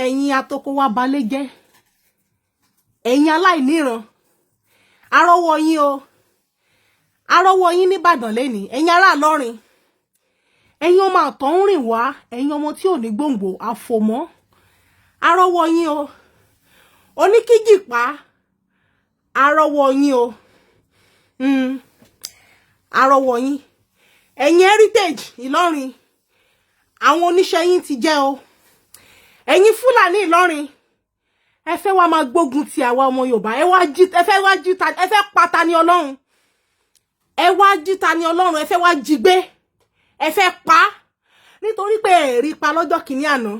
ẹ̀yin atoko wa balẹ̀ jẹ́ ẹ̀yin aláìníran arọ́wọ́ yín o arọ́wọ́ yín nìbàdàn lẹ́ni ẹ̀yin ará Ìlọrin ẹ̀yin ọmọ àtọ̀hún rìn wá ẹ̀yin ọmọ tí ò ní gbòǹgbò àfòmọ́ arọ́wọ́ yín o oníkíjìpá arọ́wọ́ yín o arọ́wọ́ yín ẹ̀yin heritage Ìlọrin àwọn oníṣẹ́ yín ti jẹ́ o ẹ̀yin Fúlàní Ìlọrin ẹ fẹ́ wá máa gbógun ti àwa ọmọ Yorùbá ẹ fẹ́ wá jí ta ẹ fẹ́ pa Tani Ọlọ́run ẹ wá jí Tani Ọlọ́run ẹ fẹ́ wá jí gbé ẹ fẹ́ pa nítorí pé ẹ rí pa lọ́jọ́ kìíní àná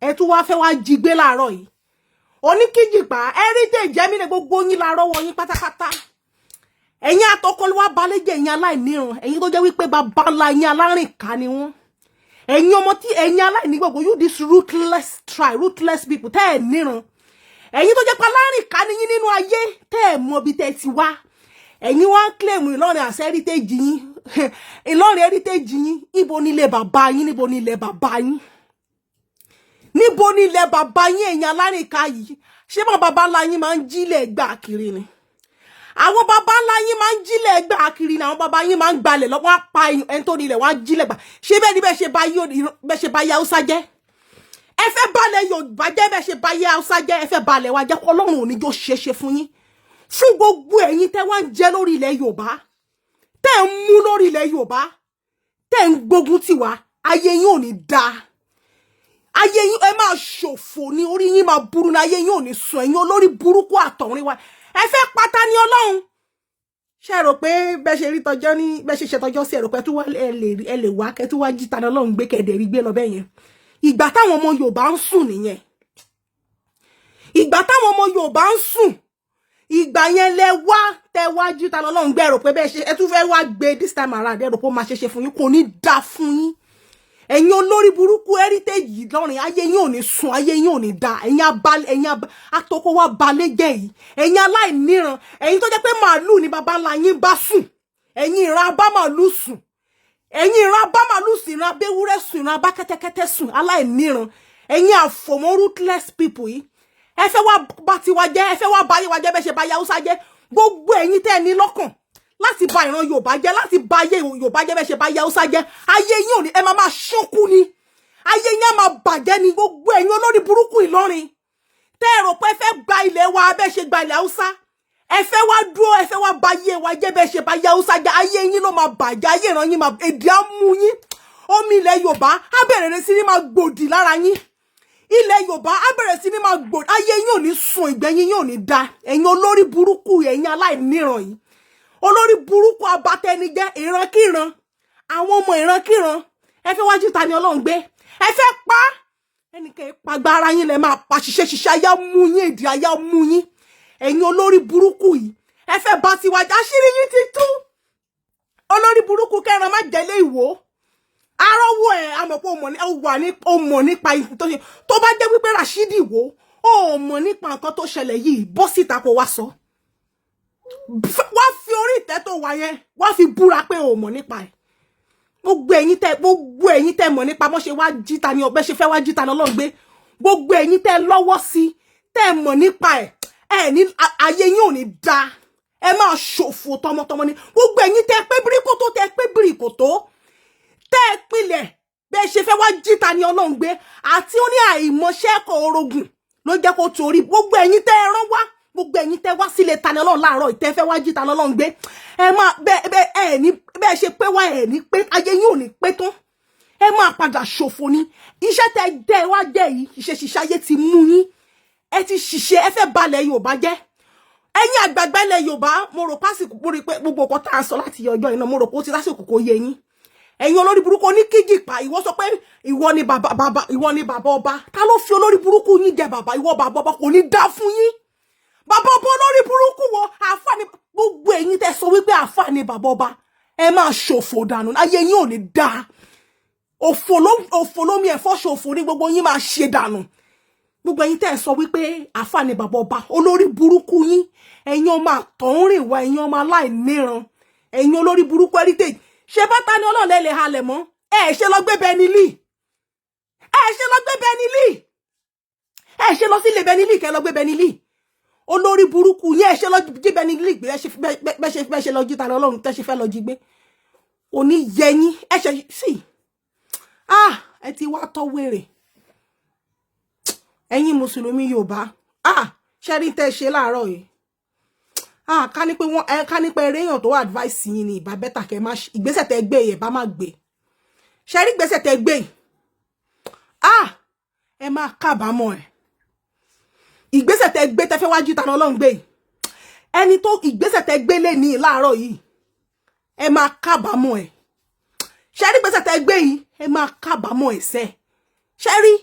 ẹ tún wá fẹ́ wá jí gbé láàárọ̀ yìí oníkíjìpá heritage jẹ́mi ní gbogbo yín la rọ́wọ́ yín pátápátá ẹ̀yin àtọkọlùwà balẹ̀jẹ̀ ẹ̀yin aláìníran ẹ̀yin tó jẹ́ wípé bàbá ńlá yín alárìnká ni wọ́n ẹ̀yin ọmọ tí ẹ̀yin aláìnígbàgbọ́ you this ruthless people tẹ́ ẹ̀ níran ẹ̀yin tó jẹ́ pé alárìnká ni yín nínú ayé tẹ́ ẹ̀ mọ bí tẹ́ ti wá ẹ̀yin wá ń claim Ìlọrin as heritage yín Ìlọrin heritage yín ibo nílé bàbá yín níbo nílé bàbá yín níbo nílé bàbá yín ẹ̀yin alárìnká yìí ṣé bàbá ńlá yín máa ń jílẹ̀ gbà kiri ni àwọn bàbá ńlá yín máa ń jílẹ̀ gbà kiri ni àwọn bàbá yín máa ń gbalẹ̀ lọ́wọ́ pa ẹni tó nílẹ̀ wá jílẹ̀ gbà ṣé bẹ́ẹ̀ ni bẹ́ẹ̀ ṣe bá yá Haúsá jẹ́ ẹ fẹ́ balẹ̀ Yorùbá jẹ́ bẹ́ẹ̀ ṣe bá yá Haúsá jẹ́ ẹ fẹ́ balẹ̀ wa jẹ́ Ọlọ́run ò ní jó ṣeéṣe fún yín fún gbogbo ẹ̀yin tẹ́ wá ń jẹ lórí ilẹ̀ Yorùbá tẹ́ ń mú lórí ilẹ̀ Yorùbá tẹ́ ń gbógun tì wá ayé yín ò ní dáa ayé yín ẹ máa ṣòfò ní orí yín máa burú ní ayé yín ò ní sùn ẹ̀yin olórí burúkú àtọ̀rìn wa ẹ fẹ́ pa Tani Ọlọ́run ṣé rò pé bẹ́ ṣe rí tọjọ́ ní bẹ́ ṣe ṣe tọjọ́ sí ẹ rò pé ẹ lè wá kẹ́ tó wá jí Tani Ọlọ́run gbé kẹ̀dẹ̀ rí gbé lọ bẹ́ẹ̀ yẹn ìgbà táwọn ọmọ Yorùbá ń sùn nìyẹn ìgbà táwọn ọmọ Yorùbá ń sùn ìgbà yẹn lẹ wá tẹ wá jí Tani Ọlọ́run gbé ẹ rò pé bẹ́ẹ̀ ṣe ẹ tún fẹ́ wá gbé this time around ẹ rò pé ó máa ṣe fún yín kò ní dá fún yín ẹ̀yin olórí burúkú heritage yìí lọ́rin ayé yín ò ní sùn ayé yín ò ní dá ẹ̀yin atọ́kọ wa balẹ̀ jẹ́ yìí ẹ̀yin aláìníran ẹ̀yin tó jẹ́ pé màálù ni baba ńlá yín bá sùn ẹ̀yin ìran abá màálù sùn ẹ̀yin ìran abá màálù sùn ìran abéwúrẹ́ sùn ìran abá kẹ́tẹ́kẹ́tẹ́ sùn aláìníran ẹ̀yin àfòmọ́ ruthless people yìí ẹ fẹ́ wá bá tiwa jẹ́ ẹ fẹ́ wá bá yé wa jẹ́ bẹ́ẹ̀ ṣe bá yá Haúsá jẹ́ gbogbo ẹ̀yin tẹ́ ẹ ní lọ́kàn láti ba ìran Yorùbá jẹ́ láti ba ayé Yorùbá jẹ́ bẹ́ẹ̀ ṣe bá yá Haúsá jẹ́ ayé yín ò ní ẹ máa ṣókú ni ayé yín á máa bàjẹ́ ni gbogbo ẹ̀yin olórí burúkú Ìlọrin tẹ́ ẹ rò pé ẹ fẹ́ gba ilẹ̀ wa bẹ́ẹ̀ ṣe gba ilẹ̀ Haúsá ẹ fẹ́ wá dúró ẹ fẹ́ wá ba ayé wa jẹ́ bẹ́ẹ̀ ṣe bá yá Haúsá jẹ́ ayé yín ló máa bàjẹ́ ayé ìran yín máa èdè á mú yín omi ilẹ̀ Yorùbá á bẹ̀rẹ̀ sí ní máa gbòdì lára yín ilẹ̀ Yorùbá á bẹ̀rẹ̀ sí ní máa gbòdì ayé yín ò ní sùn ìgbẹ́yìn yín ò ní da ẹ̀yin olórí burúkú ẹ̀yin aláìníran yìí olórí burúkú abatẹnijẹ́ ìrankíran àwọn ọmọ ìrankíran ẹ fẹ́ wájú Tani Ọlọ́run gbé ẹ fẹ́ pa ẹnìkan pàgbà ara yín lẹ máa pa ṣiṣẹ́ ayá mú yín èdè ayá mú yín ẹ̀yin olórí burúkú yìí ẹ fẹ́ bá tiwájú àṣírí yín ti tú olórí burúkú kẹran má jẹ́lé ìwò arọ́wọ́ ẹ̀ amọ̀pọ̀ ó mọ̀ nípa tó ṣe tó bá jẹ́ wípé Rashidi wò ó mọ̀ nípa nǹkan tó ṣẹlẹ̀ yìí bọ́ síta kó wá sọ wá fi orí ìtẹ́ tó wà yẹn wá fi búra pé o mọ̀ nípa ẹ̀ gbogbo ẹ̀yin tẹ́ mọ̀ nípa bó ṣe wá jí Tani ọbẹ̀ ṣe fẹ́ wá jí Tani Ọlọ́run gbé gbogbo ẹ̀yin tẹ́ lọ́wọ́ sí tẹ́ mọ̀ nípa ẹ̀ ní ayé yín ò ní da ẹ máa ṣòfò tọmọtọmọ ni gbogbo ẹ̀yin tẹ́ pé bíríkòtó tẹ́ pé bíríkòtó tẹ́ pilẹ̀ bẹ́ẹ̀ ṣe fẹ́ wá jí Tani Ọlọ́run gbé àti ó ní àìmọ̀ṣẹ́ ẹ̀kọ́ orogún ló jẹ́ kó torí gbogbo ẹ̀yin tẹ́ rán wá gbogbo ẹ̀yin tẹ́ wá sílé Tani Ọlọ́run láàárọ̀ ìtẹ́ fẹ́ wá jí Tani Ọlọ́run gbé ẹ máa bẹ́ẹ̀ ṣe pé wá ẹ̀ ní pé ayé yín ò ní pé tán ẹ máa padà ṣòfò ni iṣẹ́ tẹ́ dẹ́ wá jẹ́ yìí ìṣeṣiṣẹ́ ayé ti mú yín ẹ ti ṣiṣẹ́ ẹ fẹ́ balẹ̀ Yorùbá jẹ́ ẹ̀yin àgbàgbà ilẹ̀ Yorùbá mo rò pásìkò mo rí pé gbogbo ọkọ̀ tá à ń sọ láti ọjọ́ iná mo rò pé ó ti lásìkò kò yé yín ẹ̀yin olórí burúkú oníkíjìpá ìwọ sọ pé ìwọ ni bàbá ọba ta ló fi olórí burúkú yín jẹ bàbá ìwọ bàbá ọba kò ní dá fún yín bàbá ọba olórí burúkú wo àfààní gbogbo ẹ̀yin tẹ́ sọ wípé àfààní bàbá ọba ẹ máa ṣòfò dànù ayé yín ò ní dá òfò lómi ẹ̀fọ́ ṣòfò ní gbogbo yín máa ṣe dànù gbogbo ẹ̀yin tẹ́ sọ wípé àfààní bàbá ọba olórí burúkú yín ẹ̀yin ọmọ àtọ̀húnrìn wá ẹ̀yin ọmọ aláìníran ẹ̀yin olórí burúkú heritage ṣe bá Tani Ọlọ́run lẹ́lẹ̀ halẹ̀ mọ́ ẹ ṣe lọ gbé Benny Lee ẹ ṣe lọ gbé Benny Lee ẹ ṣe lọ sí ilé Benili kẹ́ lọ gbé Benili olórí burúkú yẹn ẹ ṣe lọ jí Benili gbé ẹ ṣe lọ jí Tani Olohun tẹ́ ṣe fẹ́ lọ jí gbé òní yẹyin ẹ ṣe sí ẹ ti wá tọ́ wèrè ẹ̀yin mùsùlùmí Yorùbá ṣe rí tẹ́ ṣe láàárọ̀ yìí ká ní pé eréyàn tó advice yín ni ìbá bẹ́tà kẹ́ má ìgbésẹ̀ tẹ́ gbé yẹn bá má gbé ṣe rí ìgbésẹ̀ tẹ́ gbé ẹ má kábàámọ̀ ẹ̀ ìgbésẹ̀ tẹ́ gbé tẹ́ fẹ́ wá jí Tani Olohun gbé ẹni tó ìgbésẹ̀ tẹ́ gbé lé ní láàárọ̀ yìí ẹ má kábàámọ̀ ẹ̀ ṣe rí ìgbésẹ̀ tẹ́ gbé yìí ẹ má kábàámọ̀ ẹ̀ sẹ́ ṣe rí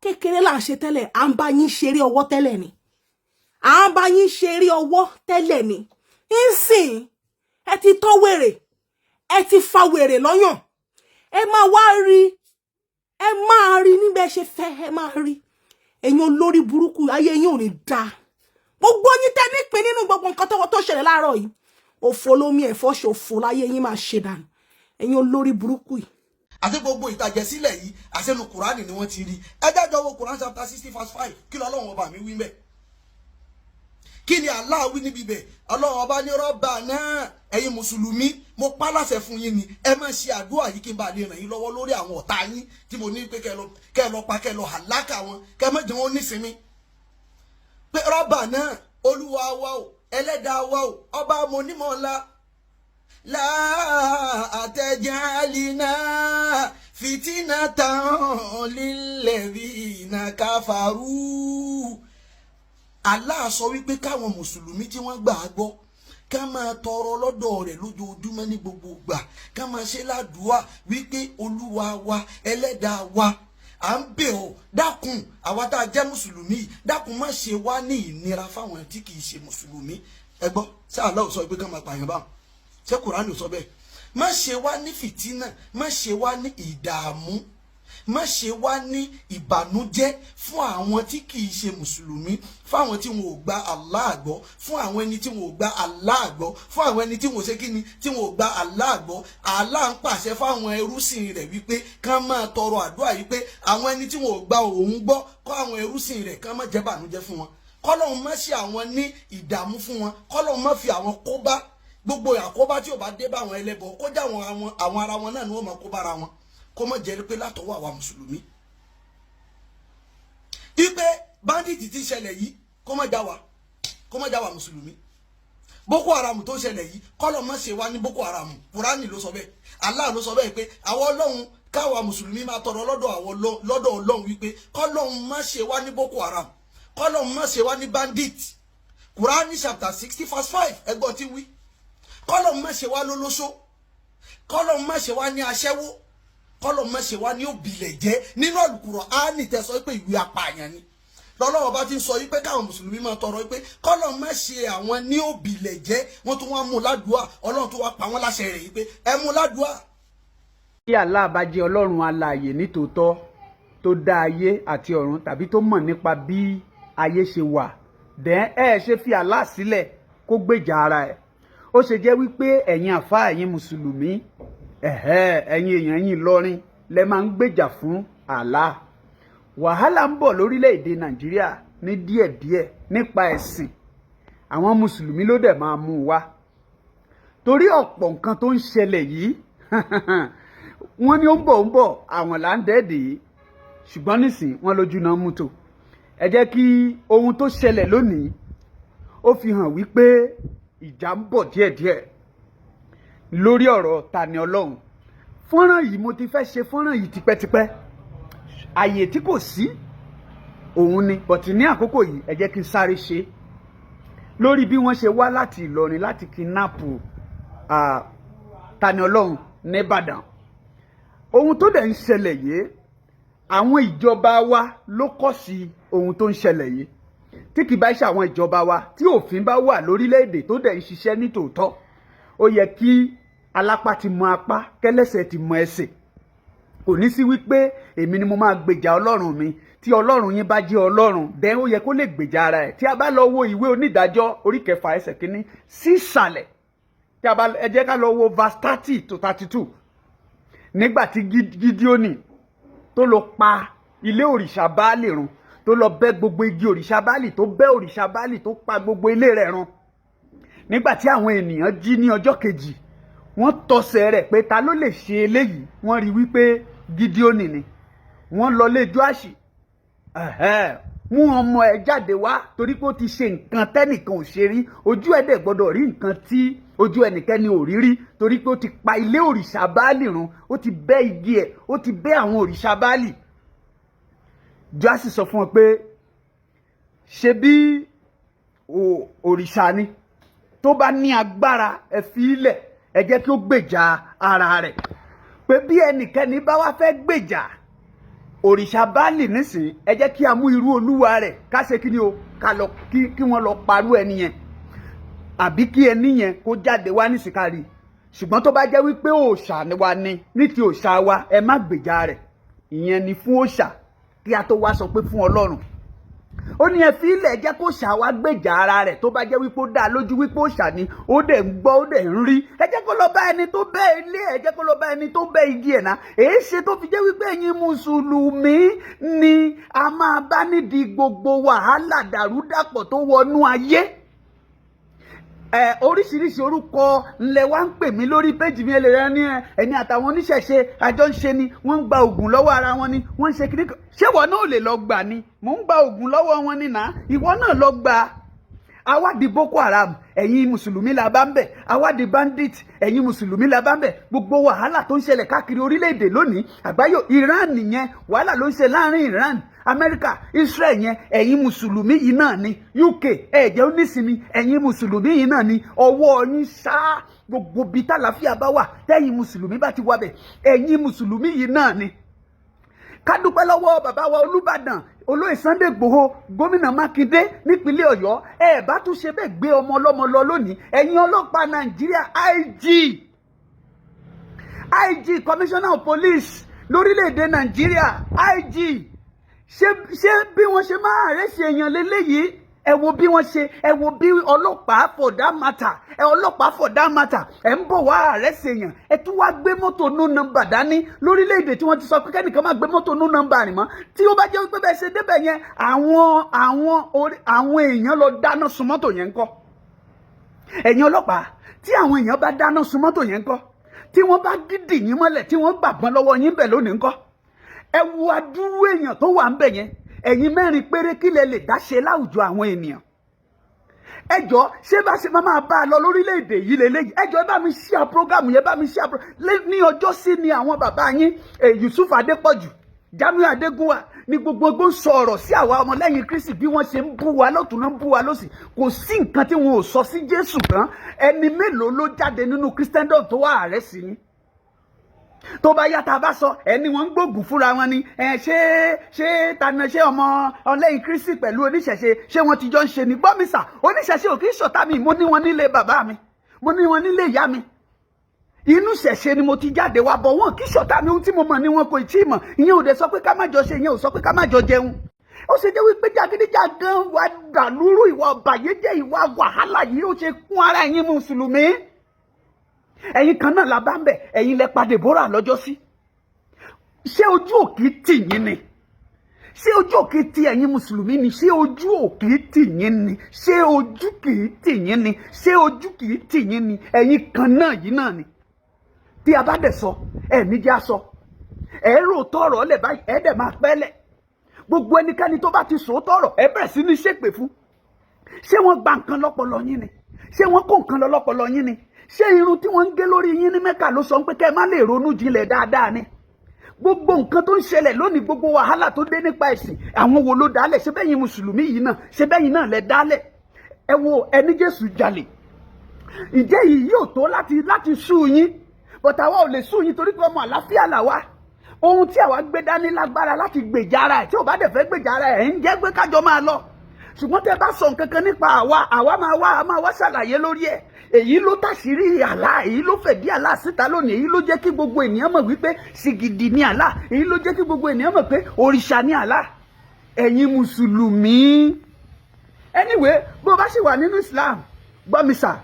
kékeré là ń ṣe tẹ́lẹ̀ à ń bá yín ṣeré ọwọ́ tẹ́lẹ̀ ni à ń bá yín ṣeré ọwọ́ tẹ́lẹ̀ ni ńsìn ẹ ti tọ́ wèrè ẹ ti fa wèrè lọ́yàn ẹ máa wá rí ẹ máa rí níbẹ̀ ṣe fẹ́ ẹ máa rí ẹ̀yin olórí burúkú ayé yín ò ní dáa gbogbo yín tẹ́ nípìn nínú gbogbo nǹkan tó ṣẹlẹ̀ láàárọ̀ yìí òfò lómi ẹ̀fọ́ ṣòfò láyé yín máa ṣe dànù ẹ̀yin olórí burúkú yìí. àti gbogbo ìtàjẹ̀sílẹ̀ yìí àṣẹnu kùránì ni wọ́n ti rí ẹjẹ́ jọ wo Quran chapter 60 verse 5 kí lọ́lọ́run ọba mi wí mẹ́ kí ni Allah wí níbi bẹ̀ ọlọ́run ọba ní rọ́bà náà ẹ̀yin mùsùlùmí mo pa láṣẹ fún yín ni ẹ má ṣe àdúrà yìí kí n bá lè ràn yín lọ́wọ́ lórí àwọn ọ̀tá yín tí mo ní pé kẹ́ lọ pa kẹ́ lọ hàlákà wọn kẹ́ má jẹ́ wọn nísinmi pé rọ́bà náà olúwa wa o ẹlẹ́dàá wa o ọba mo nímọ̀ ńlá لا تجعلنا فتنة للذين كفروا Allah sọ wípé káwọn mùsùlùmí tí wọ́n gbà á gbọ́ ká máa tọrọ lọ́dọ̀ rẹ̀ lójoojúmọ́ ní gbogbo ìgbà ká máa ṣe ládùúà wípé olúwa wa ẹlẹ́dàá wa à ń bẹ̀ ọ́ dákun àwa tá a jẹ́ mùsùlùmí dákun má ṣe wá ní ìnira fáwọn tí kì í ṣe mùsùlùmí ẹ gbọ́ ṣé Allah sọ pé ká máa pààyàn báwọn ṣé Kùránì sọ bẹ́ẹ̀ má ṣe wá ní fìtínà má ṣe wá ní ìdààmú má ṣe wá ní ìbànújẹ́ fún àwọn tí kìí ṣe mùsùlùmí fún àwọn tí wọn ò gba Allah gbọ́ fún àwọn ẹni tí wọn ò gba Allah gbọ́ fún àwọn ẹni tí wọn ò ṣe kíni tí wọn ò gba Allah gbọ́ Allah ń pàṣẹ fáwọn ẹrúsìn rẹ̀ wípé ká máa tọrọ àdúrà yìí pé àwọn ẹni tí wọn ò gba òun gbọ́ kọ́ àwọn ẹrúsìn rẹ̀ ká má jẹ́ bànújẹ́ fún wọn kọ́lọ́hun má ṣe àwọn ní ìdààmú fún wọn kọ́lọ́hun má fi àwọn kó bá gbogbo àkóbá tí ò bá dé bá àwọn ẹlẹ́bọ kó já àwọn ara wọn náà ni wọ́n máa kó bára wọn kó má jẹ́ pé látọwọ́ àwa mùsùlùmí ipe bandit ti ṣẹlẹ̀ yìí kó má já wa mùsùlùmí Boko Haram tó ṣẹlẹ̀ yìí kọ́lọ̀ má ṣe wá ní Boko Haram Kùránì ló sọ bẹ́ẹ̀ Allah ló sọ bẹ́ẹ̀ pé àwọn Ọlọ́run káwa mùsùlùmí máa tọrọ lọ́dọ̀ Ọlọ́run wípé kọ́lọ́run má ṣe wá ní Boko Haram kọ́lọ́run má ṣe wá ní bandit Kùránì chapter 60 verse 5 ẹgbọ́n tí wí kọ́lọ́hun má ṣe wá lólóṣó kọ́lọ́hun má ṣe wá ní aṣẹ́wó kọ́lọ́hun má ṣe wá ní òbílẹ̀ jẹ́ nínú Al-Qur'ani tẹ́ sọ pé ìwé apààyàn ni lọ́lọ́wọ́ bá ti ń sọ yí pé káwọn mùsùlùmí máa tọrọ pé kọ́lọ́hun má ṣe àwọn ní òbílẹ̀ jẹ́ wọ́n tún wá mú ládùúà Ọlọ́run tó wá pa wọ́n láṣẹ rẹ̀ yí pé ẹ mú ládùúà. tí Allah bá jẹ́ Ọlọ́run alààyè nítòótọ́ tó dá ayé àti ọ̀run tàbí tó mọ̀ nípa bí ayé ṣe wà dẹ́n ṣe fi Allah sílẹ̀ kó gbèjà ara ẹ̀ ó ṣe jẹ́ wípé ẹ̀yin àfáà ẹ̀yin mùsùlùmí ẹ̀yin èèyàn ẹ̀yin Ìlọrin lẹ máa ń gbèjà fún Allah wàhálà ń bọ̀ lórílẹ̀‐èdè Nàìjíríà ní díẹ̀díẹ̀ nípa ẹ̀sìn àwọn mùsùlùmí ló dẹ̀ máa mú wá torí ọ̀pọ̀ nǹkan tó ń ṣẹlẹ̀ yìí wọ́n ní ó ń bọ̀ àwọn là ń dẹ́ẹ̀dẹ̀ ṣùgbọ́n nísìn wọ́n lójú náà mú tó ẹ jẹ́ kí ohun tó ṣẹlẹ̀ lónìí ó fi hàn wípé ìjà ń bọ̀ díẹ̀díẹ̀ lórí ọ̀rọ̀ Tani Olohun fọ́nrán yìí mo ti fẹ́ ṣe fọ́nrán yìí tipẹ́tipẹ́ àyè tí kò sí òun ni bọ̀tí ní àkókò yìí ẹ jẹ́ kí n sáré ṣe lórí bí wọ́n ṣe wá láti Ìlọrin láti kidnapu Tani Olohun ní Ìbàdàn ohun tó dẹ̀ ń ṣẹlẹ̀ yìí àwọn ìjọba wa ló kọ́ sí ohun tó ń ṣẹlẹ̀ yìí tí kì bá ṣe àwọn ìjọba wa tí òfin bá wà lórílẹ̀‐èdè tó dẹ̀ ń ṣiṣẹ́ ní tòótọ́ ó yẹ kí alápá ti mọ apá kẹ́lẹ́sẹ̀ ti mọ ẹsẹ̀ kò ní sí wípé èmi ni mo máa gbèjà Ọlọ́run mi tí Ọlọ́run yín bá jẹ́ Ọlọ́run dẹ̀ ó yẹ kó lè gbèjà ara ẹ̀ tí a bá lọ wo ìwé onídàájọ́ orí 9 ẹsẹ̀ kínní sísàlẹ̀ tí a bá ẹ jẹ́ ká lọ wo verse 30 to 32 nígbà tí Gídíónì tó lọ pa ilé òrìṣà Báálì run tó lọ bẹ́ gbogbo igi òrìṣà Báálì, tó bẹ́ òrìṣà Báálì, tó pa gbogbo ilé rẹ̀ run. Nígbà tí àwọn ènìyàn jí ní ọjọ́ kejì, wọ́n tọsẹ̀ rẹ̀ pé ta ló lè ṣe eléyìí. Wọ́n rí wípé Gídíónì ni. Wọ́n lọ lé Jóàṣì, mú ọmọ ẹ̀ jáde wá torí pé ó ti ṣe nǹkan tẹ́nìkan ò ṣe rí. Ojú ẹ̀ dẹ̀ gbọ́dọ̀ rí nǹkan tí ojú ẹnikẹ́ni ò rí rí, torí pé ó ti pa ilé òrìṣà Báálì run, ó ti bẹ́ igi ẹ̀, ó ti bẹ́ àwọn òrìṣà Báálì. Jóàṣì sọ fún wọn pé ṣe bí òrìṣà ni, tó bá ní agbára ẹ fi ilẹ̀, ẹ jẹ́ kí ó gbèjà ara rẹ̀. Pé bí ẹnikẹ́ni bá wá fẹ́ gbèjà òrìṣà Báálì nísìn, ẹ jẹ́ kí a mú irú olúwa rẹ̀ ká ṣe kí ni o, ká lọ kí wọ́n lọ parú ẹni yẹn, àbí kí ẹni yẹn kó jáde wá nísìkárí. Ṣùgbọ́n tó bá jẹ́ wípé òòṣà wa ni, ní ti òòṣà wa ẹ má gbèjà rẹ̀. Ìyẹn ni fún òòṣà, kí a tó wá sọ pé fún Ọlọ́run. Ó ní ẹ fi ilẹ̀ jẹ́ kó òòṣà wa gbèjà ara rẹ̀. Tó bá jẹ́ wípé ó dá lójú wípé òòṣà ni, ó dẹ̀ ń gbọ́, ó dẹ̀ ń rí, ẹ jẹ́ kó lọ bá ẹni tó bẹ́ ilé, ẹ jẹ́ kó lọ bá ẹni tó bẹ́ igi ẹ̀ náà. Èé ṣe tó fi jẹ́ wípé ẹ̀yin mùsùlùmí ni a máa bá nídìí gbogbo wàhálà dàrúdàpọ̀ tó wọnú ayé. Oríṣiríṣi orúkọ ńlẹ̀ wá ń pè mí lórí péjì mi. ẹlẹ́rẹ́ ní ẹni àtàwọn oníṣẹ̀ṣe àjọ ń ṣe ni, wọ́n ń gba oògùn lọ́wọ́ ara wọn ni, wọ́n ń ṣe kíní kan. Ṣé ìwọ náà ò lè lọ gbà ni? Mò ń gba oògùn lọ́wọ́ wọn ni náà, ìwọ náà lọ gbà. Awádìí Boko Haram, ẹ̀yin mùsùlùmí la bá ń bẹ̀. Awádìí bandit, ẹ̀yin mùsùlùmí la bá ń bẹ̀. Gbogbo wàhálà tó ń ṣẹlẹ̀ káàkiri orílẹ̀-èdè lónìí àgbáyé, Iran nìyẹn, wàhálà ló ń ṣe láàrin Iran, Amẹ́ríkà, Israel yẹn, ẹ̀yin mùsùlùmí yìí náà ni. UK, ẹ̀jẹ̀ onísìnmi, ẹ̀yin mùsùlùmí yìí náà ni. Ọwọ́ yín ṣá gbogbo bí tàlàfíà bá wà, tẹ́yin mùsùlùmí bá ti wà bẹ̀, ẹ̀yin mùsùlùmí yìí náà ni. Ká dúpẹ́ lọ́wọ́ bàbá wa Olúbàdàn Olóyè Sunday Igboho, gómìnà Mákindé nípínlẹ̀ Ọ̀yọ́. Ẹ bá tún ṣe bẹ́ẹ̀ gbé ọmọ ọlọ́mọ lọ lónìí. Ẹ̀yin ọlọ́pàá Nàìjíríà, IG Commissioner of Police lórílẹ̀‐èdè Nàìjíríà, IG, ṣé bí wọ́n ṣe máa rẹ̀ ṣe èèyàn lélẹ́yìí? Ẹ wo bí wọ́n ṣe, ẹ wo bí ọlọ́pàá for that matter, ẹ ń bọ̀ wá àrẹ́sì èèyàn, ẹ tún wá gbé mọ́tò no number dání lórílẹ̀‐èdè tí wọ́n ti sọ pé kẹ́nìkan máa gbé mọ́tò no number rìn mọ́. Tí ó bá jẹ́ wípé bẹ́ẹ̀ ṣe débẹ̀ yẹn, àwọn èèyàn lọ dáná sun mọ́tò yẹn ńkọ́? Ẹ̀yin ọlọ́pàá, tí àwọn èèyàn bá dáná sun mọ́tò yẹn ńkọ́? Tí wọ́n bá dídì yín mọ́lẹ̀, tí wọ́n gbàgbọ́n lọ́wọ́ yín bẹ̀ lónìí ńkọ́? Ẹ wo adúrú èèyàn tó wà ń bẹ̀ yẹn. Ẹ̀yin mẹ́rin péré kí lẹ lè dá ṣe láwùjọ àwọn ènìyàn. Ẹ jọ̀ọ́, ṣé bá ṣe máa bá a lọ lórílẹ̀‐èdè yìí lélẹ́yìí? Ẹ jọ̀ọ́, ẹ bá mi share program yẹn, bá mi share ní ọjọ́ sí ni àwọn bàbá yín Yusuf Adépọ̀jù, Jamiu Adégúnwà ní gbogbogbò sọ ọ̀rọ̀ sí àwa ọmọlẹ́yìn Kristi bí wọ́n ṣe ń bú wa lọ́tún náà ń bú wa lọ́sì. Kò sí nǹkan tí wọn ò sọ sí Jésù tán. Ẹni mélòó ló jáde nínú Christendom tó wà ààrẹ sí ni? Tó bá yá tá bá sọ ẹni wọ́n ń gbógun fúnra wọn ni, ṣé ọmọ ọlẹ́yìn Kristi pẹ̀lú oníṣẹ̀ṣe ṣé wọ́n ti jọ ń ṣe ní? Gbọ́mísà, oníṣẹ̀ṣe ò kì í ṣọ̀tá mi, mo ní wọn nílé bàbá mi, mo ní wọn nílé ìyá mi, inú ṣẹ̀ṣe ni mo ti jáde wá bọ̀, wọn kì í ṣọ̀tá mi, ohun tí mo mọ̀ ni wọn kò tí ì mọ̀. Ìyẹn ò dẹ̀ sọ pé ká má jọ ṣe, ìyẹn ò sọ pé ká má jọ jẹun. Ó ṣe jẹ́ wípé jàgídíjàgan wà dàlúrú, ìwà ọ̀bàyéjẹ́, ìwà wàhálà yìí ó ṣe kún ara ẹ̀yin mùsùlùmí. Ẹ̀yin kan náà la bá ń bẹ̀, ẹ̀yin lẹ pa Deborah lọ́jọ́ sí. Ṣé ojú òkì tì yín ni? Ṣé ojú òkì tì ẹ̀yin mùsùlùmí ni? Ṣé ojú òkì tì yín ni? Ṣé ojú kìí tì yín ni? Ṣé ojú kìí tì yín ni? Ẹ̀yin kan náà yìí náà ni. Tí a bá dẹ̀ sọ, ẹ̀ níjẹ́ á sọ. Ẹ̀ rò tọ̀rọ̀ lẹ̀ báyìí, ẹ̀ dẹ̀ máa pẹ́lẹ̀. Gbogbo ẹnikẹ́ni tó bá ti sọ tọ̀rọ̀, ẹ̀ bẹ̀rẹ̀ sí ní ṣépè fún. Ṣé wọ́n gba nǹkan lọ́pọlọ yín ni? Ṣé wọ́n kó nǹkan lọ lọ́pọlọ yín ni? Ṣé irun tí wọ́n ń gé lórí yín ní Mẹ́kà ló sọ pé kẹ́ ẹ má lè ronú jinlẹ̀ dáadáa ni? Gbogbo nǹkan tó ń ṣẹlẹ̀ lónìí, gbogbo wàhálà tó dé nípa ẹ̀sìn, àwọn wo ló dálẹ̀? Ṣé bẹ́yìn mùsùlùmí yìí náà, ṣé bẹ́yìn náà lẹ dálẹ̀? Ẹ wo ẹni Jésù jalè. Ìjẹ́ yìí yóò tó láti sú yín, but àwa ò lè sú yín torí pé ọmọ àlàáfíà là wá. Ohun tí àwa gbé dání lágbára láti gbèjà ara ẹ̀, tí ò bá dẹ̀ fẹ́ gbèjà ara ẹ̀ ń jẹ́ pé kájọ máa lọ. Ṣùgbọ́n tẹ́ bá sọ nǹkan kan nípa àwa máa wá ṣàlàyé lórí ẹ̀. Èyí ló tàṣírí àlá, èyí ló fẹ̀dí àlá síta lónìí, èyí ló jẹ́ kí gbogbo ènìyàn mọ̀ wípé sìgìdì ni àlá, èyí ló jẹ́ kí gbogbo ènìyàn mọ̀ pé òrìṣà ni àlá. Ẹ̀yin mùsùlùmí, anyway, bó bá sì wà nínú Islam, gbọ́ mi sà,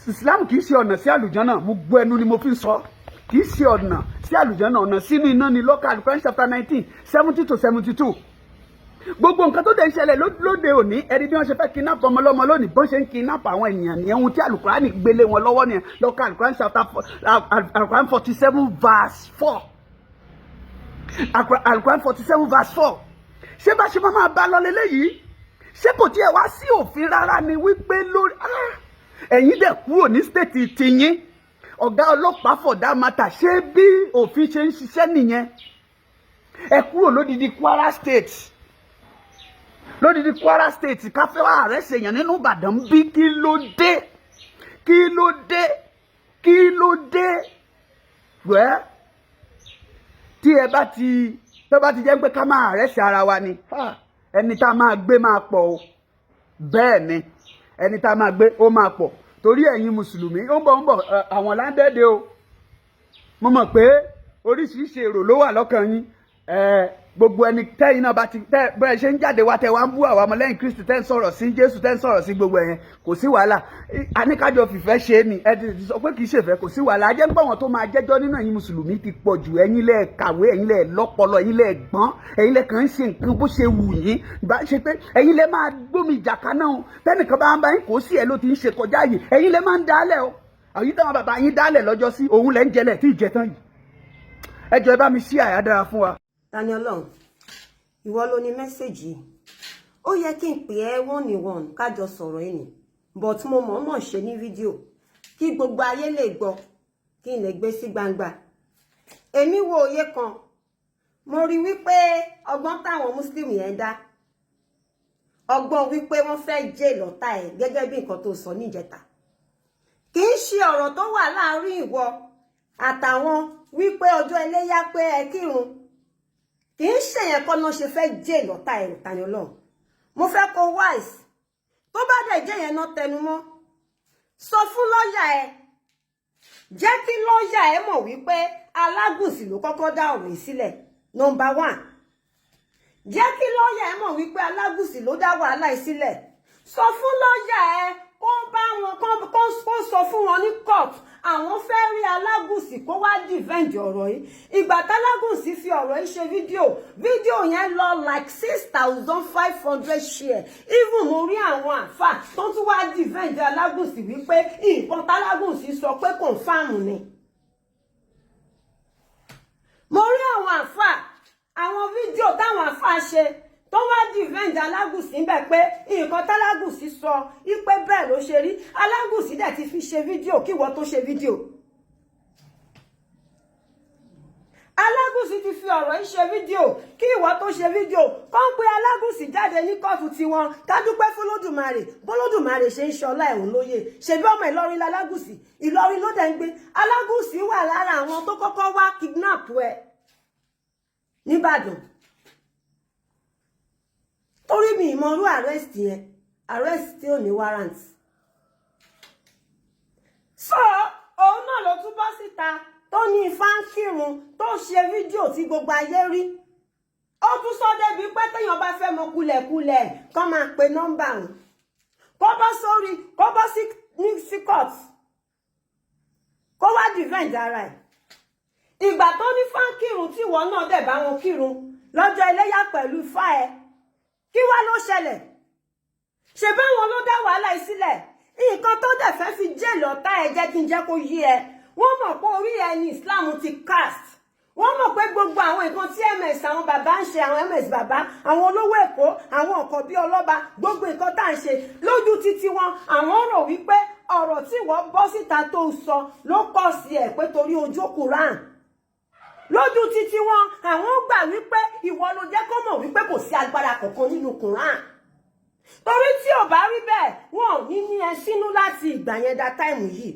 Islam kì í ṣe ọ̀nà sí àlùjànnà, mo gbọ́ ẹnu ni mo fi ń sọ, kì í ṣe ọ̀nà sí àlùjànnà, ọ̀nà sínú iná ni lọ́kà French chapter 19 70 to 72. gbogbo nǹkan tó dẹ̀ ń ṣẹlẹ̀ lóde òní ẹni bí wọ́n ṣe fẹ́ kidnap ọmọ ọlọ́mọ lónìí bọ́n ṣe ń kidnap àwọn ènìyàn nìyẹn ohun tí alukurani gbélé wọn lọ́wọ́ nìyẹn lọ́ka alukurani chapter alukurani 47 verse 4 alukurani 47 verse 4 ṣé bá ṣe máa bá lọ lélẹ́yìí ṣé kò tiẹ̀ wá sí òfin rárá ni wípé lórí ẹ̀yin dẹ̀ kúrò ní stéètì tiyín ọ̀gá ọlọ́pàá for that matter ṣé bí òfin ṣe ń ṣiṣẹ́ nìyẹn ẹ kúrò lódìdí Kwara state káfẹ́ wà rẹ̀ ṣèyàn nínú Ìbàdàn bí kí ló dé wẹ́ tí ẹ bá ti jẹ́ pé ká máa rẹ̀ ṣe ara wa ni ẹni tá a máa gbé máa pọ̀ o bẹ́ẹ̀ ni ẹni tá a máa gbé ó máa pọ̀ torí ẹ̀yin mùsùlùmí ó ń bọ̀ àwọn láńdẹ́dẹ́ o mo mọ̀ pé oríṣiríṣi èrò ló wà lọ́kàn yín gbogbo ẹni tẹ́yìn náà bá ti bẹ́ẹ̀ ṣe ń jáde wá tẹ́ wá ń bú àwọn ọmọlẹ́yìn Kristi tẹ́ ń sọ̀rọ̀ sí Jésù tẹ́ ń sọ̀rọ̀ sí gbogbo ẹ̀yẹn kò sí wàhálà àníkájọ fìfẹ́ ṣe é ni ẹ ti sọ pé kì í ṣèfẹ́ kò sí wàhálà ajẹ́ ń gbọ́ wọn tó máa jẹ́jọ́ nínú ẹ̀yin mùsùlùmí ti pọ̀ jù ẹ̀yin lẹ kàwé ẹ̀yin lẹ lọ́pọlọ ẹ̀yin lẹ gbọ́n ẹ̀yin lẹ kàn ń ṣe nǹkan bó ṣe wù yín bá ṣe pé ẹ̀yin lẹ máa gbómi ìjà kaná o tẹ́nìkan bá ń bá yín kò sí ẹ̀ ló ti ń ṣe kọjá yìí ẹ̀yin lẹ máa ń dálẹ̀ o àyí táwọn bàbá yín dálẹ̀ lọ́jọ́ sí òun lẹ ń jẹlẹ̀ tí ìjẹtán yìí ẹ jọ̀ọ́ ẹ bá mi ṣí àyà dára fún wa. Tani Olohun ìwọ ló ní mẹ́sẹ̀jì yìí ó yẹ kí n pè ẹ́ one kájọ sọ̀rọ̀ ẹni but mo mọ̀ọ́mọ̀ ṣe ní fídíò kí gbogbo ayé lè gbọ́ kí n lè gbé sí gbangba èmi wo òye kan mo rí wípé ọgbọ́n táwọn muslim yẹn dá ọgbọ́n wípé wọ́n fẹ́ jẹ́ lọ́tà ẹ̀ gẹ́gẹ́ bí nǹkan tó sọ níjẹta kì í ṣe ọ̀rọ̀ tó wà láàárín ìwọ àtàwọn wípé ọjọ́ iléyá pé ẹ kírun kì í ṣe yẹn kọ́ náà ṣe fẹ́ jẹ́ lọ́tà ẹ̀ Tani Olohun mo fẹ́ kó wise tó bá dẹ̀ jẹ́ yẹn náà tẹnumọ́ sọ fún lọ́ọ̀yà ẹ jẹ́ kí lọ́ọ̀yà ẹ mọ̀ wípé Alágùnsì ló kọ́kọ́ dá ọ̀rọ̀ yìí sílẹ̀ number 1 jẹ́ kí lọ́ọ̀yà ẹ mọ̀ wípé Alágùnsì ló dá wàhálà yìí sílẹ̀ sọ fún lọ́ọ̀yà ẹ kó bá wọn kó sọ fún wọn ní court àwọn fẹ́ rí Alágùnsì kó wá defend ọ̀rọ̀ yìí ìgbà tálágùnsì fi ọ̀rọ̀ yìí ṣe fídíò yẹn lọ like 6,500 share even mo rí àwọn àfà tó tún wá defend Alágùnsì wípé nǹkan tálágùnsì sọ pé confam ni mo rí àwọn àfà àwọn fídíò táwọn àfà ṣe tó wá defend Alágùnsì ń bẹ̀ pé nǹkan tálágùnsì sọ wípé bẹ́ẹ̀ ló ṣe rí Alágùnsì dẹ̀ ti fi ṣe fídíò kí wọ́n tó ṣe fídíò Alágùnsì ti fi ọ̀rọ̀ yìí ṣe fídíò kí ìwọ tó ṣe fídíò kọ́ ń pe Alágùnsì jáde ní kóòtù tiwọn ká dúpẹ́ fún Olódùmarè bólódùmarè ṣe ń ṣọlá ẹ̀hún lóye ṣebí ọmọ Ìlọrin l'Alágùnsì Ìlọrin ló dẹ̀ ń gbé Alágùnsì wà lára àwọn tó kọ́kọ́ wá kidnap ẹ̀ n'Íbàdàn torí mi ìmọ̀rú arrest yẹn arrest tí ò ní warrant so òun náà ló tún bọ́ síta tó ní Ifá ń kírun tó ṣe fídíò tí gbogbo ayé rí ó tún sọ débi pé téèyàn bá fẹ́ mọ kulẹ̀kulẹ̀ kó máa pe nọ́mbà òun kó bọ́ sí court kó wá defend ara ẹ̀ ìgbà tó ní Ifá ń kírun tí ìwọ náà dẹ̀ bá wọn kírun lọ́jọ́ iléyá pẹ̀lú Ifá ẹ̀ kí wá ló ṣẹlẹ̀ ṣe báwọn ló dá wàhálà yìí sílẹ̀ nǹkan tó dẹ̀ fẹ́ fi jẹ́ lọ́tà ẹ̀ jẹ́ kí n jẹ́ kó yí ẹ wọ́n mọ̀ pé orí ẹ ní Islam ti cast wọ́n mọ̀ pé gbogbo àwọn nǹkan tí ms àwọn bàbá ń ṣe àwọn ms bàbá àwọn olówó Èkó àwọn ọkọ̀ bí ọlọ́ba gbogbo nǹkan tá à ń ṣe lójú títí wọn àwọn rò wípé ọ̀rọ̀ tí wọ́n bọ́ síta tó sọ ló kọ̀ sí ẹ̀ pé torí ojú Quran lójú títí wọn àwọn gbà wípé ìwọ ló jẹ́ kó mọ̀ wípé kò sí agbára kankan nínú Quran torí tí ò bá rí bẹ́ẹ̀ wọn ò ní ẹ sínú láti ìgbà yẹn da táìmù yìí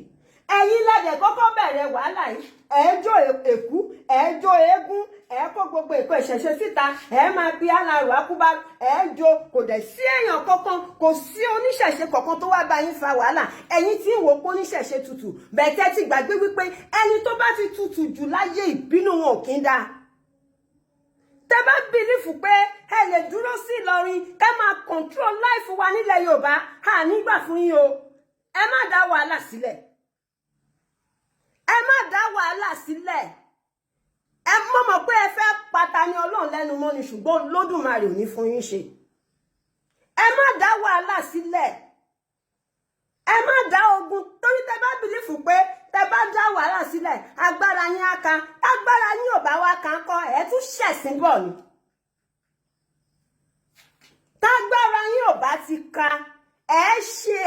ẹ̀yin lẹ́dẹ̀ kọ́kọ́ bẹ̀rẹ̀ wàhálà yìí ẹ̀ẹ́jọ́ èkú ẹ̀ẹ́jọ́ eégún ẹ̀ẹ́kọ́ gbogbo èkó ìṣẹ̀ṣẹ̀ síta ẹ̀ẹ́ máa bí alárò akúbá ẹ̀ẹ́jọ́ kò dẹ̀ sí èèyàn kankan kò sí oníṣẹ̀ṣe kankan tó wá bá yín fa wàhálà ẹ̀yin tí ń wò pé oníṣẹ̀ṣe tutù bẹ̀tẹ̀ ti gbàgbé wípé ẹni tó bá ti tutù jù láyé ìbínú wọn ò kí ń dáa tẹ́ bá bìlífù pé ẹ lè dúró sí Ìlọrin ká máa control life wa nílẹ̀ Yorùbá à nígbà fún yín o ẹ má dá wàhálà sílẹ̀ ẹ má dá wàhálà sílẹ̀ ẹ mọ̀ pé ẹ fẹ́ pa Tani Olohun lẹ́nu mọ́ ni ṣùgbọ́n Olódùmarè ò ní fún yín ṣe. Ẹ má dá wàhálà sílẹ̀. Ẹ má dá ogun torí tẹ́ bá bìlífù pé tẹ́ bá dá wàhálà sílẹ̀ agbára yín á kan agbára yín ò bá wá kan kọ́ ẹ tún ṣẹ̀sìn bọ̀ ni. Tágbára yín ò bá ti ka ẹ ṣe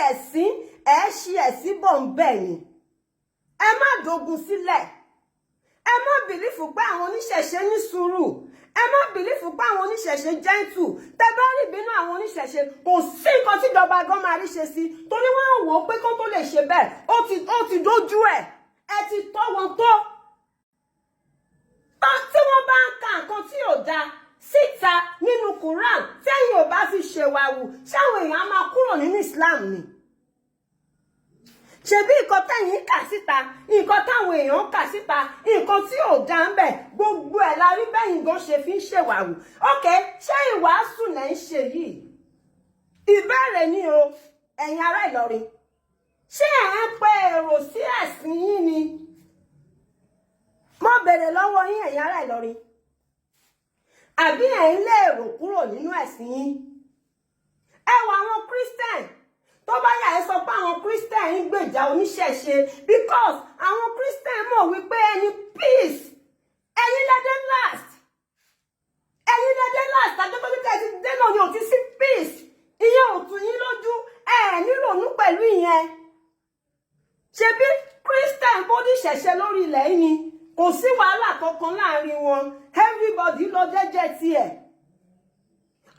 ẹ̀sìn bọ̀ ń bẹ̀ ni. Ẹ má dogun sílẹ̀. Ẹ má bìlífù pé àwọn oníṣẹ̀ṣe ní sùúrù. Ẹ má bìlífù pé àwọn oníṣẹ̀ṣe gentle. Tẹ́ bá rí bínú àwọn oníṣẹ̀ṣe kò sí nǹkan tí ìjọba gan máa rí ṣe sí torí wọ́n wò ó pé kó tó lè ṣe bẹ́ẹ̀ ó ti dójú ẹ̀ ẹ ti tọ́ wọn tó. Tí wọ́n bá ń ka nǹkan tí ò dáa síta nínú Quran tẹ́yìn ò bá fi ṣèwàwù ṣáwọn èèyàn á máa kúrò nínú Islam ni. Ṣebí nǹkan tẹ́yìn kà síta nǹkan táwọn èèyàn kà síta nǹkan tí ò dá ń bẹ̀ gbogbo ẹ̀ la rí bẹ́yìn gan ṣe fi ń ṣèwàwù. Ok, ṣé ìwàásù lẹ́ ń ṣe yìí? Ìbéèrè ni o ẹ̀yin ará Ìlọrin ṣé ẹ̀ ń pe èrò sí ẹ̀sìn yín ni? Mo béèrè lọ́wọ́ yín ẹ̀yin ará Ìlọrin àbí ẹ̀ ń lé èrò kúrò nínú ẹ̀sìn yín? Ẹ wo àwọn Christian tó bá yà ẹ sọ pé àwọn Christian ń gbèjà oníṣẹ̀ṣe because àwọn Christian mọ̀ wípé ẹni peace ẹ̀yin lẹ́dẹ̀ last àjọpọ̀lẹ́kẹ̀ ti dé náà ni ò ti sí peace ìyẹn ò tún yín lójú ẹ̀ nírònú pẹ̀lú ìyẹn. Ṣebí Christian bó ní ṣẹ̀ṣẹ̀ lórí ilẹ̀ yìí ni kò sí wàhálà kankan láàrin wọn everybody lọ jẹ́jẹ́ tiẹ̀.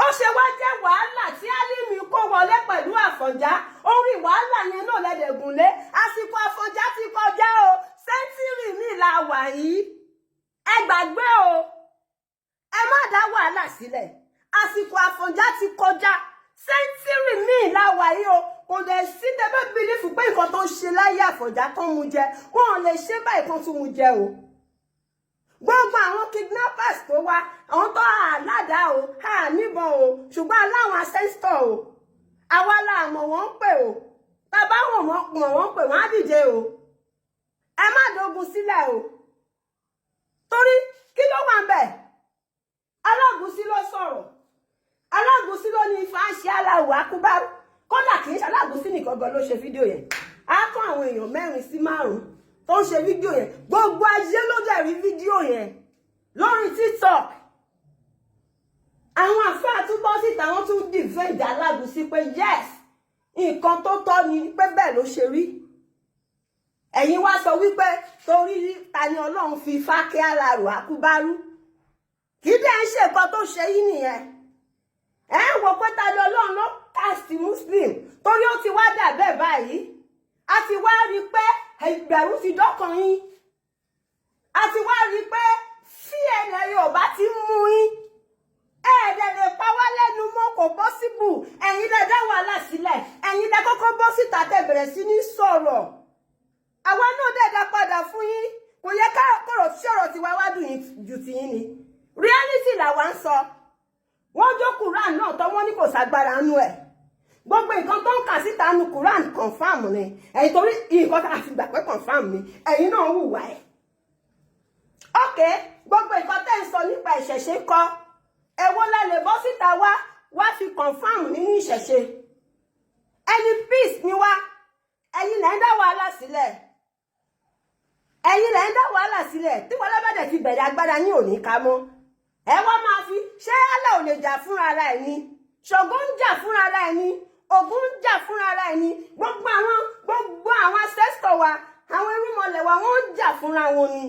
Ó ṣe wá jẹ́ wàhálà tí Álímì kó wọlé pẹ̀lú Àfọ̀njá orí wàhálà yẹn náà lẹ́dẹ̀gùnlé àsìkò Àfọ̀njá ti kọjá o sẹ́ńtírì mi la wà yìí ẹ gbàgbé o ẹ má dá wàhálà sílẹ̀ àsìkò Àfọ̀njá ti kọjá sẹ́ńtírì mi la wà yìí o kò lè sí tẹ́bẹ́ bílífù pé nǹkan tó ń ṣe láyé Àfọ̀njá tó ń mu jẹ wọn ò lè ṣe báyìí kan tún mu jẹ o. Gbogbo àwọn kidnappers tó wá àwọn tó àládàá o níbọn o ṣùgbọ́n aláwọn ancestor o àwa la mọ̀ wọ́n pè o tàbá wọn mọ̀ wọ́n pè wọ́n á dìde o ẹ má dogun sílẹ̀ o torí kí ló wà ń bẹ̀ Alágúnsí ló sọ̀rọ̀ Alágúnsí ló ní Ifá ṣe aláwọ̀ akúbárú kódà kì í ṣe Alágúnsí nìkan gan ló ṣe fídíò yẹn á kọ́ àwọn èèyàn 4 sí 5 tó ń ṣe fídíò yẹn gbogbo ayé ló dẹ̀ rí fídíò yẹn lórí TikTok. Àwọn àfáà tún bọ́ síta wọ́n tún defend Alágúnsí pé yes nǹkan tó tọ́ ni pé bẹ́ẹ̀ ló ṣe rí. Ẹ̀yin wá sọ wípé torí Tani Olohun fi Ifá kẹ́ aláàrò àkúbárú kì í dẹ̀ ń ṣe nǹkan tó ṣe yín nìyẹn. Ẹ ń wò pé Tani Olohun ló cast Muslim torí ó ti wá dà bẹ́ẹ̀ báyìí a ti wá rí pé ìbẹ̀rù ti dọ́kàn yín a ti wá rí pé fí ẹ̀rẹ̀ Yorùbá ti mú yín ẹ̀ẹ́dẹ̀ lè pa wá lẹ́nu mọ́ kò possible ẹ̀yin lẹ dá wàhálà sílẹ̀ ẹ̀yin lẹ kọ́kọ́ bọ́ síta tẹ́ bẹ̀rẹ̀ sí ní sọ̀rọ̀ àwa náà dẹ̀ dá padà fún yín kò yẹ ká kọ̀rọ̀ sọ̀rọ̀ tiwa wá dùn yín ju tiyín ni reality làwa ń sọ wọ́n jó Quran náà tọ́ wọ́n ní kò ságbára nú ẹ̀ gbogbo nǹkan tó ń kà síta nu Quran confam ni ẹ̀yin torí nǹkan tá a fi gbà pé confam ni ẹ̀yin náà hùwà ẹ̀ ok gbogbo nǹkan tẹ́ ń sọ nípa ìṣẹ̀ṣe kọ́ ẹ̀wọ́ la lè bọ́ síta wá fi confam nínú ìṣẹ̀ṣe ẹni peace ni wá ẹ̀yin lẹ́ ń dá wàhálà sílẹ̀ tí wọ́n lábẹ́dẹ̀ ti bẹ̀rẹ̀ agbára yín ò ní ká mọ́ ẹ wá máa fi ṣé Allah ò lè jà fúnra ara ẹ̀ ni Ṣàngó ń jà fúnra ara ẹ̀ ni Ògún ń jà fúnra ara ẹ̀ ni gbogbo àwọn ancestor wa àwọn irúnmọlẹ̀ wa wọ́n ń jà fúnra wọn ni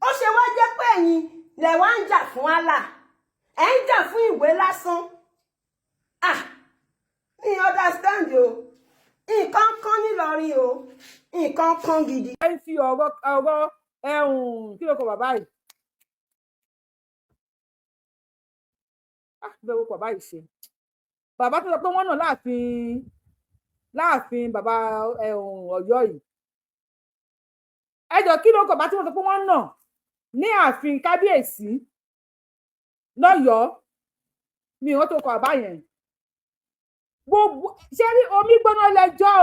ó ṣe wá jẹ́ pé ẹ̀yin lẹ̀ wá ń jà fún Allah ẹ̀ ń jà fún ìwé lásán mi understand o nǹkan kan nílọrin o nǹkan kan gidi. ẹ ń fi ọ̀rọ̀ kí ló kọ bàbá yìí bẹ́ẹ̀ wo bàbá yìí ṣe bàbá tó sọ pé wọ́n nà láàfin bàbá Ọ̀yọ́ yìí ẹjọ́ kí ló kọ bàbá tí wọ́n sọ pé wọ́n nà ní ààfin kábíyèsí lọ́yọ̀ọ́ mi ò tó kọ bàbá yẹn gbogbo ṣé rí omi gbóná lẹ́jọ́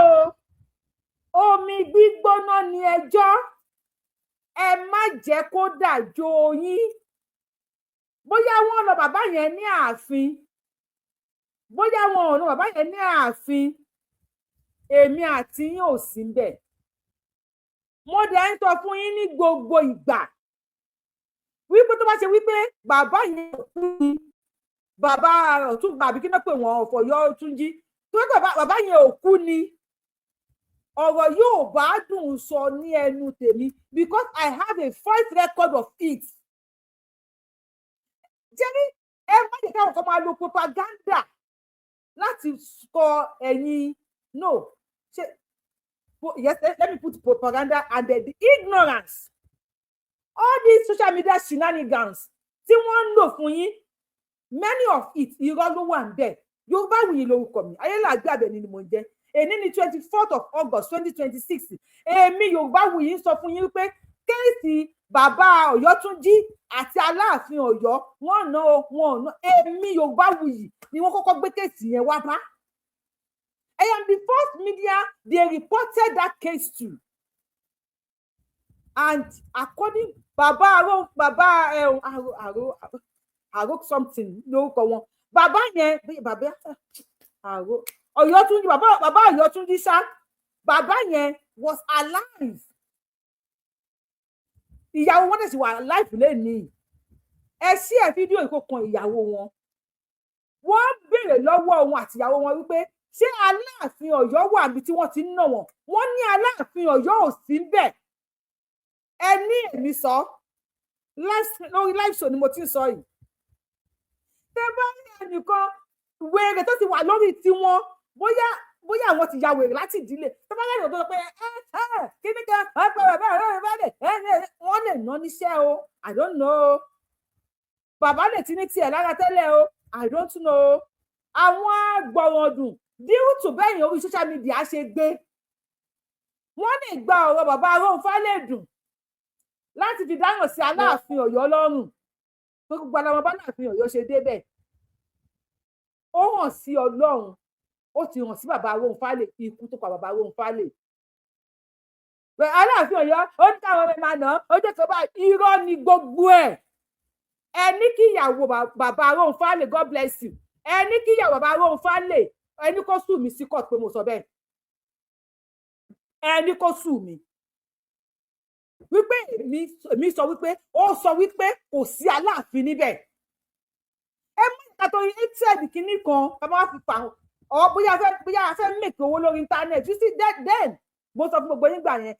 o omi gbígbóná ni ẹjọ́ ẹ má jẹ́ kó dàjò yín. Bóyá wọ́n lọ bàbá yẹn ní ààfin, bóyá wọn ò lọ bàbá yẹn ní ààfin, èmi àti yín ò sí ńbẹ̀. Mo dẹ̀ ń sọ fún yín ní gbogbo ìgbà wípé tó bá ṣe wípé bàbá yẹn ò kú ni, bàbá ọ̀tún bàbí kí náà pè wọ́n Ọ̀fọ̀yọ́ Túnjí, tó bá bàbá yẹn ò kú ni, ọ̀rọ̀ yóò bá dùn sọ ní ẹnu tèmi because I have a voice record of it. Jẹ́rí ẹ má jẹ́ káwọn kan máa lo propaganda láti sọ ẹ̀yin no ṣe yes let me put propaganda and the ignorance, all these social media shenanigans tí wọ́n ń lò fún yín, many of it irọ́ ló wà ńbẹ̀. Yorùbáwùyí lórúkọ mi, Ayélàgbé Àbẹ̀ní ni mò ń jẹ́. Èní ni 24th of August 2026. Èmi Yorùbáwùyí ń sọ fún yín wípé kéèsì bàbá Ọ̀yọ́túnjí àti Aláàfin Ọ̀yọ́ wọ́n ná wọn ná. Èmi Yorùbáwùyí ni wọ́n kọ́kọ́ gbé kéèsì yẹn wá bá. I am the first media they reported that case to. And according bàbá Aro something lórúkọ wọn. Bàbá yẹn bàbá Aro Ọ̀yọ́túnjí bàbá Ọ̀yọ́túnjí ṣá, bàbá yẹn was alive. Ìyàwó wọn dẹ̀ sì wà alive lẹ́nìí. Ẹ ṣí ẹ̀ fídíò ìkókan ìyàwó wọn. Wọ́n béèrè lọ́wọ́ wọn àti ìyàwó wọn wípé ṣé Aláàfin Ọ̀yọ́ wà níbi tí wọ́n ti ń nà wọ́n? Wọ́n ní Aláàfin Ọ̀yọ́ ò sí ńbẹ̀. Ẹ ní èmi sọ lórí live show ni mo ti ń sọ yìí. Tẹ́ bá ní ẹnìkan wèrè tó ti wà lórí tiwọn, bóyá àwọn ti ya wèrè láti ìdílé, tó bá lẹ́yìn tó sọ pé kíní kan wọ́n lè ná níṣẹ́ o, I don't know. Bàbá lè ti ní tiẹ̀ lára tẹ́lẹ̀ o, I don't know. Àwọn agbọ̀rọ̀dùn due to bẹ́yìn orí social media ṣe gbé, wọ́n lè gba ọ̀rọ̀ bàbá Aróhunfálẹ̀dùn láti fi dáhùn sí Aláàfin Ọ̀yọ́ lọ́rùn. Gbogbo àwọn bá Aláàfin Ọ̀yọ́ ṣe débẹ̀, ó hàn sí Ọlọ́run, ó ti hàn sí bàbá Aróhunfálẹ̀, ikú tó pa bàbá Aróhunfálẹ̀. Aláàfin Ọ̀yọ́ ó ní káwọn ọmọ máa nà ó jẹ́ tó bá irọ́ ni gbogbo ẹ̀. Ẹ ní kí ìyàwó bàbá Aróhunfálẹ̀, God bless you, ẹ ní kí ìyàwó bàbá Aróhunfálẹ̀ ẹ ní kó sùn mí sí court pé mo sọ bẹ́ẹ̀. Ẹ ní kó sùn mí wípé èmi sọ wípé ó sọ wípé kò sí Aláàfin níbẹ̀. Ẹ mú ìtàtọ̀ hatred kìíní kan ká máa fi pa ọ bóyá a fẹ́ make owó lórí internet. You see that then mo sọ fún gbogbo yín gbà yẹn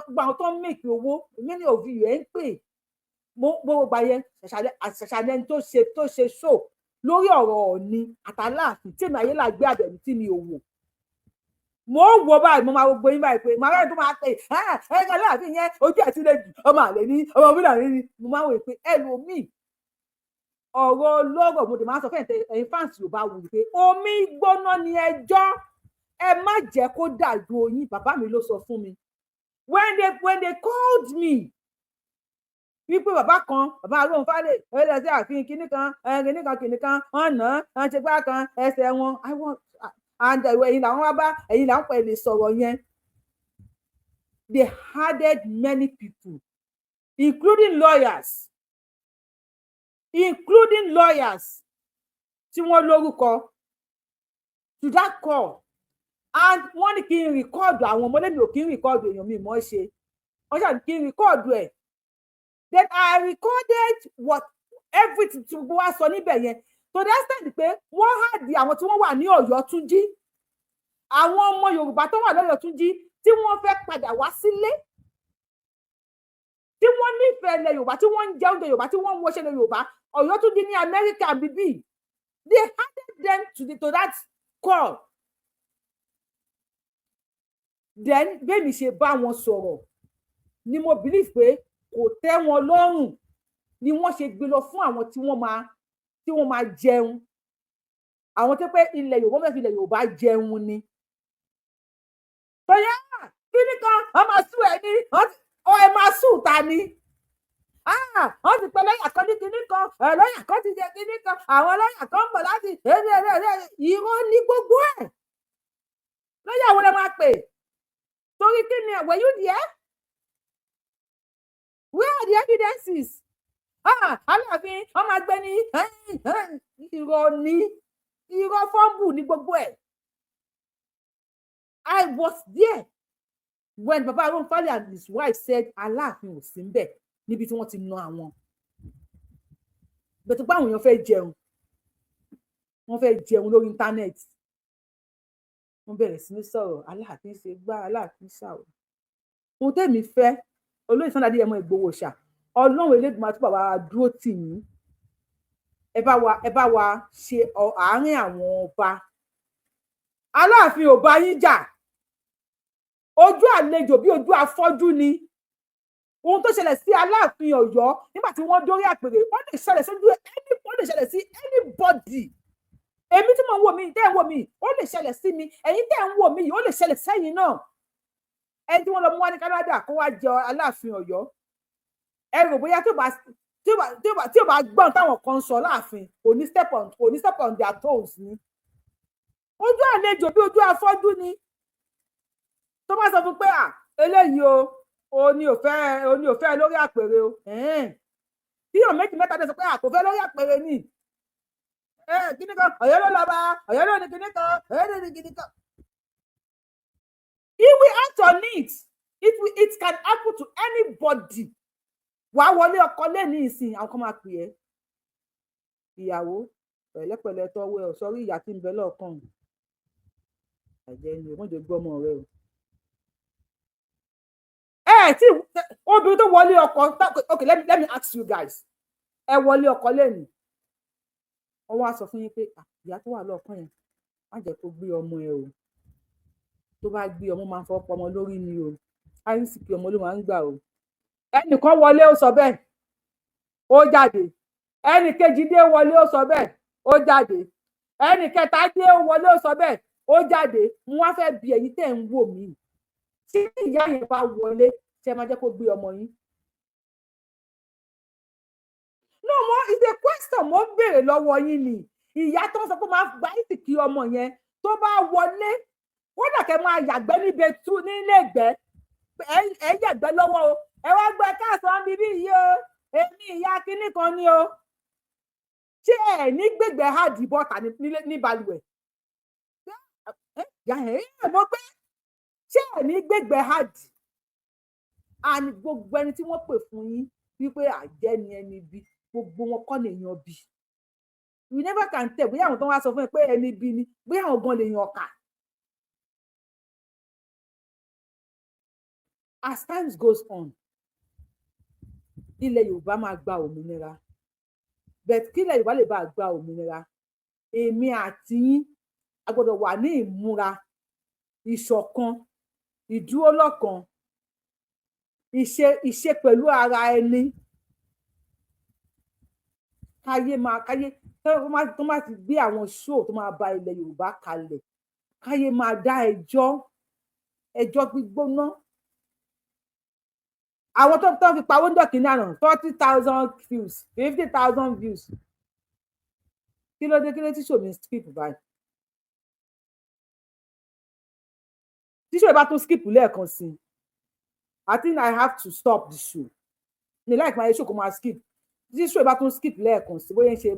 gbà àwọn tó ń make owó many of you ẹ̀ ń pè gbogbo gbà yẹn ṣàṣàlẹ̀ tó ṣe show lórí ọ̀rọ̀ Ọọ̀ni àtàláàfin tí èmi Ayélàgbé Àbẹ̀ní tí mi ò wò. Mo wò báyìí mo máa gbogbo yín báyìí pé màá rẹ̀ tó máa pè ẹ̀ka Aláàfin yẹn ojú ẹ̀ sílẹ̀ jù ọmọ àlè ní ọmọ Fúlàní ní. Mo máa wò pé ẹlòmíì ọ̀rọ̀ lọ́rọ̀ mo dẹ̀ máa sọ fún ẹ̀yin fans Yorùbá wù pé omi gbóná ni ẹjọ́, ẹ má jẹ́ kó dàgbò yín. Bàbá mi ló sọ fún mi when they called me wípé bàbá Aróhunfálẹ̀ ẹlẹ́ sí ààfin kinní kan ọ̀nà àṣegbá kan ẹsẹ̀ wọn and ẹ̀yin làwọn wá bá ẹ̀yin làwọn pẹ̀lú sọ̀rọ̀ yẹn. They added many people including lawyers tí wọ́n lórúkọ to that call, and wọ́n ní kí n rìkọ́ọ̀dù àwọn ọmọdé mi ò kí n rìkọ́ọ̀dù èèyàn mi mọ́ ṣe, wọ́n ṣàní kí n rìkọ́ọ̀dù ẹ̀. Then I recorded what everything tí gbogbo wa sọ níbẹ̀ yẹn to the extent pé wọ́n hàdí àwọn tí wọ́n wà ní Ọ̀yọ́túnjí, àwọn ọmọ Yorùbá tó wà lọ́yọ̀túnjí tí wọ́n fẹ́ padà wá sílé, tí wọ́n nífẹ̀ẹ́ ilẹ̀ Yorùbá, tí wọ́n ń jẹ oúnjẹ Yorùbá, tí wọ́n ń wọṣẹ́ ilẹ̀ Yorùbá. Ọ̀yọ́túnjí ní Amẹ́ríkà bíbí, they added them to that call. Then bẹ́ẹ̀ mi ṣe bá wọn sọ̀rọ̀ ni mo believe pé kò tẹ́ wọn lọ́rùn ni wọ́n ṣe gbé lọ fún àwọn tí wọ́n máa jẹun, àwọn tó pé ilẹ̀ Yorùbá mẹ́fì ilẹ̀ Yorùbá jẹun ni. Tọ́yá kíní kan wọ́n máa sùn ẹ̀ ní ẹ máa sùn ta ni. Wọ́n ti pẹ́ lọ́yà kan ní kíní kan lọ́yà kan ti jẹ kíní kan, àwọn lọ́yà kan ń bọ̀ láti irọ́ ní gbogbo ẹ̀. Lọ́yà wo lẹ máa pè? Torí kí ni were you there? where are the evidences? Aláàfin ọmọ àgbẹ̀ ni irọ́ fọ́ǹbù ní gbogbo ẹ̀. I was there when Baba Aronfale and his wife said Aláàfin ò sí ńbẹ̀ níbi tí wọ́n ti na àwọn. Bẹ̀tẹ̀ pé àwọn èèyàn fẹ́ jẹun, wọ́n fẹ́ jẹun lórí íńtánẹ́ẹ̀tì. Wọ́n bẹ̀rẹ̀ sí ní sọ̀rọ̀ Aláàfin ṣe gbá Aláàfin ṣàwọ̀. Ohun tèmi fẹ́ olóyè Sunday Adéyẹmọ Ìgbòho ṣà Ọlọ́run Elédùmarè tó bá wa dúró tì yín. Ẹ bá wa ṣe àárín àwọn ọba. Aláàfin ò bá yín jà. Ojú àlejò bí ojú afọ́jú ni. Ohun tó ṣẹlẹ̀ sí Aláàfin Ọ̀yọ́ nígbà tí wọ́n dórí àpèrè ó lè ṣẹlẹ̀ sí anybody. Èmi tí mo ń wò mí tẹ́ ń wò mí ó lè ṣẹlẹ̀ sí mi, ẹ̀yin tẹ́ ń wò mí ó lè ṣẹlẹ̀ sẹ́yìn náà. Ẹni tí wọ́n lọ mú wá ní Canada kó wá jẹ Aláàfin Ọ̀yọ́. Ẹ rò bóyá tí ò bá gbọ́n táwọn kan sọ láàfin kò ní step on their toes ni. Ojú àlejò bí ojú afọ́jú ni. Tó bá sọ fún pé eléyìí o ní ò fẹ́ lórí àpèrè o. Bí èèyàn méjì mẹ́ta dé sọ pé kò fẹ́ lórí àpèrè ni. Kíní kan Ọ̀yọ́ ló lọ bá Ọ̀yọ́ ló ní kíní kan Ọ̀yọ́ ló ní kíní kan. If we act on it, it can happen to anybody. Wàá wọlé ọkọ lẹ́ni ìsìn àwọn kan máa pè é. Ìyàwó pẹ̀lẹ́pẹ̀lẹ́ tọ́wọ́ ẹ̀ sọ́rí ìyá tí ń bẹ lọ́ọ̀kan. Àjẹ́ ni wọ́n jẹ́ gbọ́ ọmọ rẹ o. Tí obìnrin tó wọlé ọkọ, okay, let me ask you guys. Ẹ wọlé ọkọ lẹ́ni. Wọ́n wá sọ fún yín pé ìyá tó wà lọ́ọ̀kan yẹn má jẹ́ kó gbé ọmọ ẹ o. Tó bá gbé ọmọ máa ń fọ́ ọmọ lórí ni o. Àìsíkì ọmọ ló máa ń gbà o. Ẹnìkan wọlé ó sọ bẹ́ẹ̀ ó jáde. Ẹnì kejì dé wọlé ó sọ bẹ́ẹ̀ ó jáde. Ẹnì kẹta dé wọlé ó sọ bẹ́ẹ̀ ó jáde. Mo wá fẹ́ bi ẹ̀yin tẹ́ ń wò mí. Tí ìyá yẹn bá wọlé ṣé máa jẹ́ kó gbé ọmọ yín? No more, it's a question mo ń béèrè lọ́wọ́ yín ni. Ìyá tó ń sọ pé máa gba ìsìnkí ọmọ yẹn tó bá wọlé kódà kẹ́ máa yàgbẹ́ níbi tú nílé ìgbẹ́. Ẹ yàgbẹ́ lọ́wọ́ o. Ẹ wá gbé káàsán bíbí yìí o. Èmi ìyá kinní kan ni o. Ṣé ẹ ní gbègbè háàdì bọ́tà ní balùwẹ̀? Mo gbé. Ṣé ẹ ní gbègbè háàdì? Àní gbogbo ẹni tí wọ́n pè fún yín wípé àjẹ́ ni ẹni bí gbogbo wọn kọ́ lèèyàn bí. You never can tell bóyá àwọn tó wá sọ fún ẹ pé ẹni bí ni bóyá àwọn gan lèèyàn kà. As time goes on, ilẹ̀ Yorùbá máa gba òmìnira. But kí ilẹ̀ Yorùbá lè bá gba òmìnira, èmi àti yín a gbọ́dọ̀ wà ní ìmúra, ìṣọ̀kan, ìdúró lọ́kan, ìṣe pẹ̀lú ara ẹni. Káyé tó máa ti gbé àwọn show tó máa ba ilẹ̀ Yorùbá kalẹ̀. Káyé máa dá ẹjọ́ gbígbóná. Àwọn tó fi pawó ń dọ̀kì ní àná 40,000 views 50,000 views. Kí ló dé tí show mi skip báyìí? Tí show bá tún skip lẹ́ẹ̀kan sí i, I think I have to stop the show. Ní like my show kò máa skip. Tí show bá tún skip lẹ́ẹ̀kan sí i bóyá ń ṣe.